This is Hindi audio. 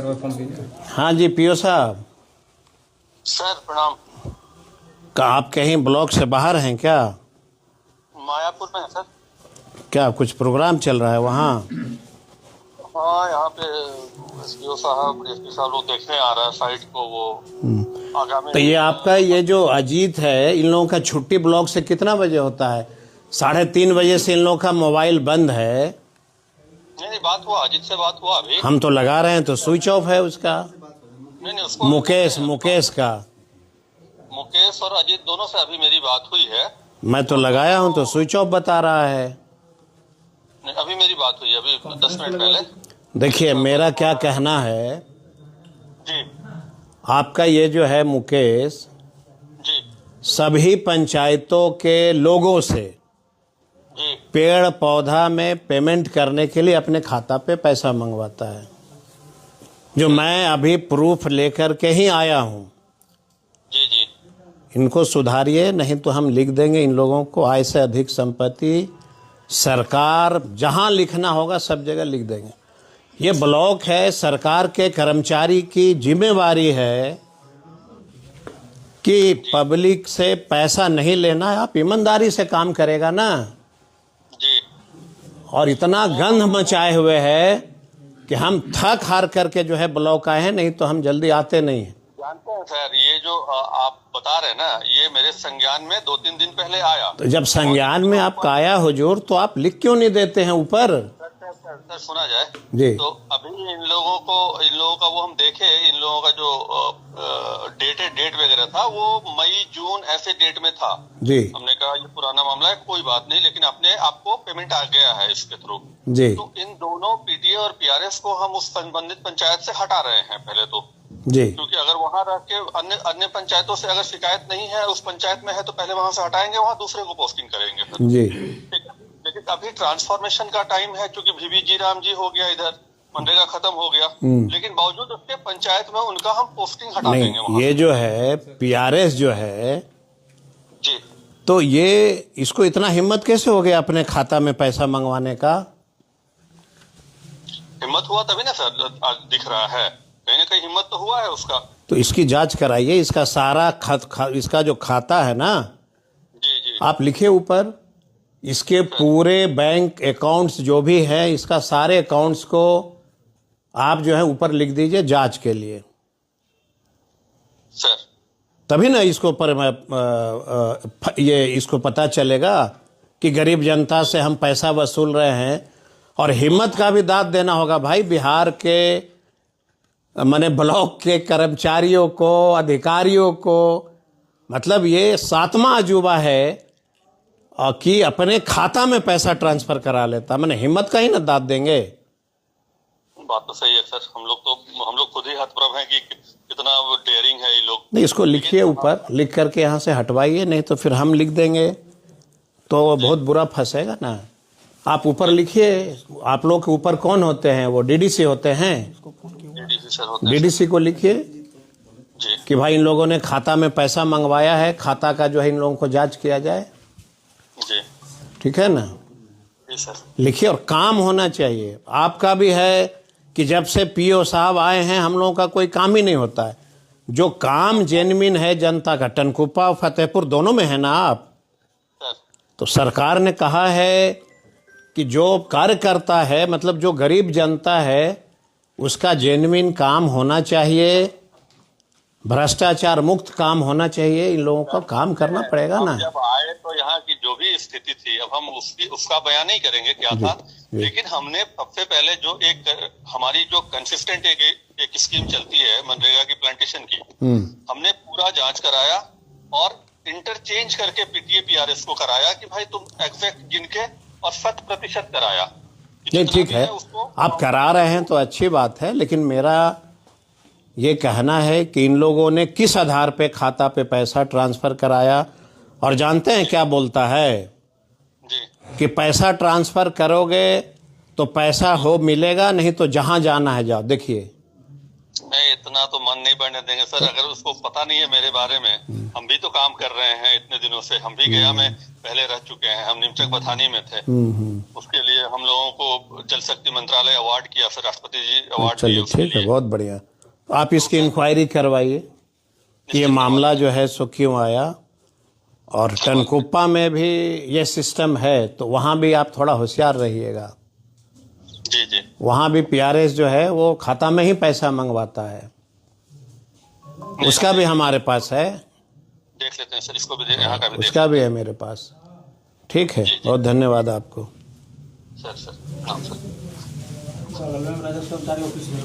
फोन कीजिए। हाँ जी पीओ साहब। सर प्रणाम। का आप कहीं ब्लॉक से बाहर हैं क्या? मायापुर में है सर। क्या कुछ प्रोग्राम चल रहा है वहाँ? हाँ, यहाँ पे एसपीओ साहब डीएसपी साहब लोग देखने आ रहा है साइट को। वो आगामी तो ये आपका ये जो अजीत है, इन लोगों का छुट्टी ब्लॉक से कितना बजे होता है? 3:30 बजे से इन लोगों का मोबाइल बंद है। नहीं, बात हुआ, अजीत से बात हुआ अभी। हम तो लगा रहे हैं तो स्विच ऑफ है उसका। नहीं, उसको मुकेश और अजीत दोनों से अभी मेरी बात हुई है। मैं तो लगाया हूँ तो स्विच ऑफ बता रहा है। नहीं, अभी मेरी बात हुई, अभी 10 मिनट पहले। देखिए मेरा क्या कहना है, जी आपका ये जो है मुकेश, जी सभी पंचायतों के लोगों से जी पेड़ पौधा में पेमेंट करने के लिए अपने खाता पे पैसा मंगवाता है, जो मैं अभी प्रूफ लेकर के ही आया हूँ। जी जी इनको सुधारिए, नहीं तो हम लिख देंगे इन लोगों को आय से अधिक संपत्ति। सरकार जहाँ लिखना होगा सब जगह लिख देंगे। ये ब्लॉक है, सरकार के कर्मचारी की जिम्मेवारी है कि पब्लिक से पैसा नहीं लेना है। आप ईमानदारी से काम करेगा ना। जी। और इतना गंध मचाए हुए है कि हम थक हार करके जो है ब्लॉक आए हैं, नहीं तो हम जल्दी आते नहीं हैं। जानते हैं सर, ये जो आप बता रहे हैं ना, ये मेरे संज्ञान में 2-3 दिन पहले आया। तो जब संज्ञान में आपका आया हुजूर, तो आप लिख क्यों नहीं देते हैं ऊपर? सर सुना जाए जी। तो अभी इन लोगों का वो हम देखे, इन लोगों का जो डेट वगैरह था वो मई जून ऐसे डेट में था। जी। हमने कहा ये पुराना मामला है, कोई बात नहीं, लेकिन अपने आपको पेमेंट आ गया है इसके थ्रू। जी तो इन दोनों पीटीए और पीआरएस को हम उस संबंधित पंचायत से हटा रहे हैं पहले तो। जी। क्योंकि अगर वहां रह के अन्य पंचायतों से अगर शिकायत नहीं है, उस पंचायत में है, तो पहले वहां से हटाएंगे, वहां दूसरे को पोस्टिंग करेंगे फिर। जी। लेकिन अभी ट्रांसफॉर्मेशन का टाइम है, क्योंकि भीवी जी राम जी हो गया, इधर मनरेगा खत्म हो गया, लेकिन बावजूद उसके पंचायत में उनका हम पोस्टिंग हटा देंगे नहीं, वहां। ये जो है पीआरएस जो है, जी, तो ये इसको इतना हिम्मत कैसे हो गया अपने खाता में पैसा मंगवाने का? हिम्मत हुआ तभी ना सर, आज दिख रहा है, कहीं ना कहीं हिम्मत तो हुआ है उसका। तो इसकी जांच कराइए, इसका सारा इसका जो खाता है ना, जी जी आप लिखिए ऊपर, इसके पूरे बैंक अकाउंट्स जो भी है, इसका सारे अकाउंट्स को आप जो है ऊपर लिख दीजिए जांच के लिए। सर तभी ना इसको ये इसको पता चलेगा कि गरीब जनता से हम पैसा वसूल रहे हैं। और हिम्मत का भी दाद देना होगा भाई। बिहार के माने ब्लॉक के कर्मचारियों को, अधिकारियों को, मतलब ये 7वां अजूबा है कि अपने खाता में पैसा ट्रांसफर करा लेता। मैंने हिम्मत का ही ना दाद देंगे। बात तो सही है सर, हम लोग खुद ही हतप्रभ हैं कि कितना डेयरिंग है ये लोग। नहीं, इसको लिखिए ऊपर, लिख करके यहाँ से हटवाइए, नहीं तो फिर हम लिख देंगे तो बहुत बुरा फंसेगा ना। आप ऊपर लिखिए। आप लोग के ऊपर कौन होते हैं? वो डीडीसी होते हैं। डीडीसी को लिखिए कि भाई इन लोगों ने खाता में पैसा मंगवाया है, खाता का जो है इन लोगों को जांच किया जाए। जी ठीक है ना? जी सर। लिखिए। और काम होना चाहिए। आपका भी है कि जब से पीओ साहब आए हैं हम लोगों का कोई काम ही नहीं होता है। जो काम जेन्युइन है जनता का, टनकुप्पा और फतेहपुर दोनों में है ना आप। तो सरकार ने कहा है कि जो कार्य करता है, मतलब जो गरीब जनता है, उसका जेन्युइन काम होना चाहिए, भ्रष्टाचार मुक्त काम होना चाहिए। इन लोगों का काम करना पड़ेगा ना। जब आए तो यहाँ की जो भी स्थिति थी, अब हम उसका बयान नहीं करेंगे क्या था, लेकिन हमने सबसे पहले जो हमारी जो कंसिस्टेंट एक स्कीम चलती है मनरेगा की प्लांटेशन की, हमने पूरा जांच कराया और इंटरचेंज करके पीटीए पीआरएस को कराया कि भाई तुम एग्जैक्ट गिनके और 100% कराया। नहीं ठीक है, आप करा रहे हैं तो अच्छी बात है, लेकिन मेरा ये कहना है कि इन लोगों ने किस आधार पे खाता पे पैसा ट्रांसफर कराया। और जानते हैं क्या बोलता है जी, कि पैसा ट्रांसफर करोगे तो पैसा हो मिलेगा, नहीं तो जहां जाना है जाओ। देखिए नहीं इतना तो मन नहीं बढ़ने देंगे सर। अगर उसको पता नहीं है मेरे बारे में, हम भी तो काम कर रहे हैं इतने दिनों से। हम भी गया में पहले रह चुके हैं, हम नीमचक बथानी में थे। उसके लिए हम लोगों को जल शक्ति मंत्रालय अवार्ड किया, फिर राष्ट्रपति जी अवार्ड दिए चलिए उसके ठीक है, लिए। बहुत बढ़िया। तो आप इसकी इंक्वायरी करवाइए कि ये मामला जो है सो क्यों आया, और टनकुप्पा में भी ये सिस्टम है तो वहाँ भी आप थोड़ा होशियार रहिएगा। जी जी वहाँ भी पीआरएस जो है वो खाता में ही पैसा मंगवाता है, उसका भी हमारे पास है, देख लेते हैं सर, इसको भी यहाँ का भी देख उसका भी है मेरे पास। ठीक है, बहुत धन्यवाद आपको। सर। सर हाँ सर। राजस्व कर्मचारी ऑफिस में